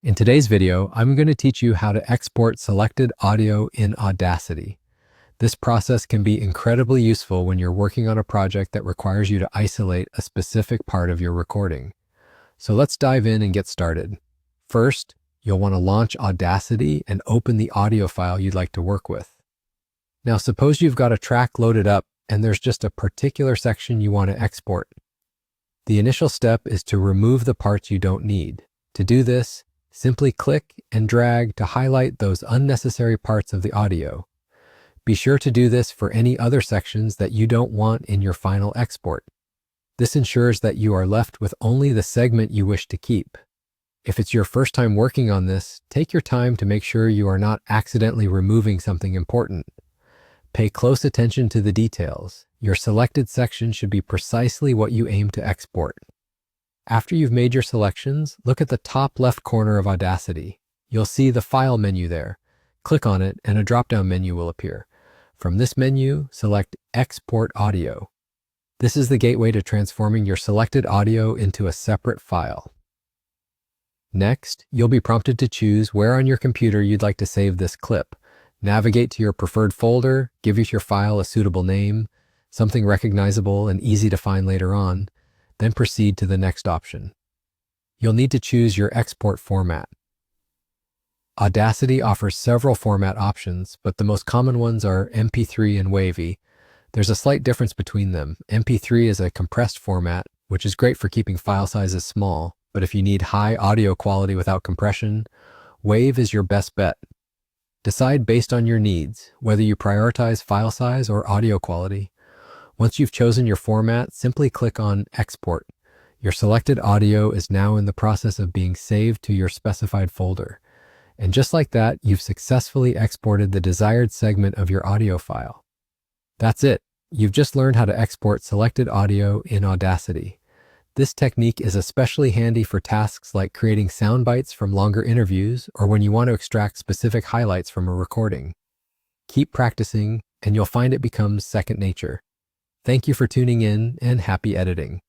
In today's video, I'm going to teach you how to export selected audio in Audacity. This process can be incredibly useful when you're working on a project that requires you to isolate a specific part of your recording. So let's dive in and get started. First, you'll want to launch Audacity and open the audio file you'd like to work with. Now, suppose you've got a track loaded up and there's just a particular section you want to export. The initial step is to remove the parts you don't need. To do this, simply click and drag to highlight those unnecessary parts of the audio. Be sure to do this for any other sections that you don't want in your final export. This ensures that you are left with only the segment you wish to keep. If it's your first time working on this, take your time to make sure you are not accidentally removing something important. Pay close attention to the details. Your selected section should be precisely what you aim to export. After you've made your selections, look at the top left corner of Audacity. You'll see the File menu there. Click on it and a drop-down menu will appear. From this menu, select Export Audio. This is the gateway to transforming your selected audio into a separate file. Next, you'll be prompted to choose where on your computer you'd like to save this clip. Navigate to your preferred folder, give your file a suitable name, something recognizable and easy to find later on, then proceed to the next option. You'll need to choose your export format. Audacity offers several format options, but the most common ones are MP3 and Wavy. There's a slight difference between them. MP3 is a compressed format, which is great for keeping file sizes small, but if you need high audio quality without compression, Wave is your best bet. Decide based on your needs, whether you prioritize file size or audio quality. Once you've chosen your format, simply click on Export. Your selected audio is now in the process of being saved to your specified folder. And just like that, you've successfully exported the desired segment of your audio file. That's it. You've just learned how to export selected audio in Audacity. This technique is especially handy for tasks like creating sound bites from longer interviews or when you want to extract specific highlights from a recording. Keep practicing, and you'll find it becomes second nature. Thank you for tuning in, and happy editing.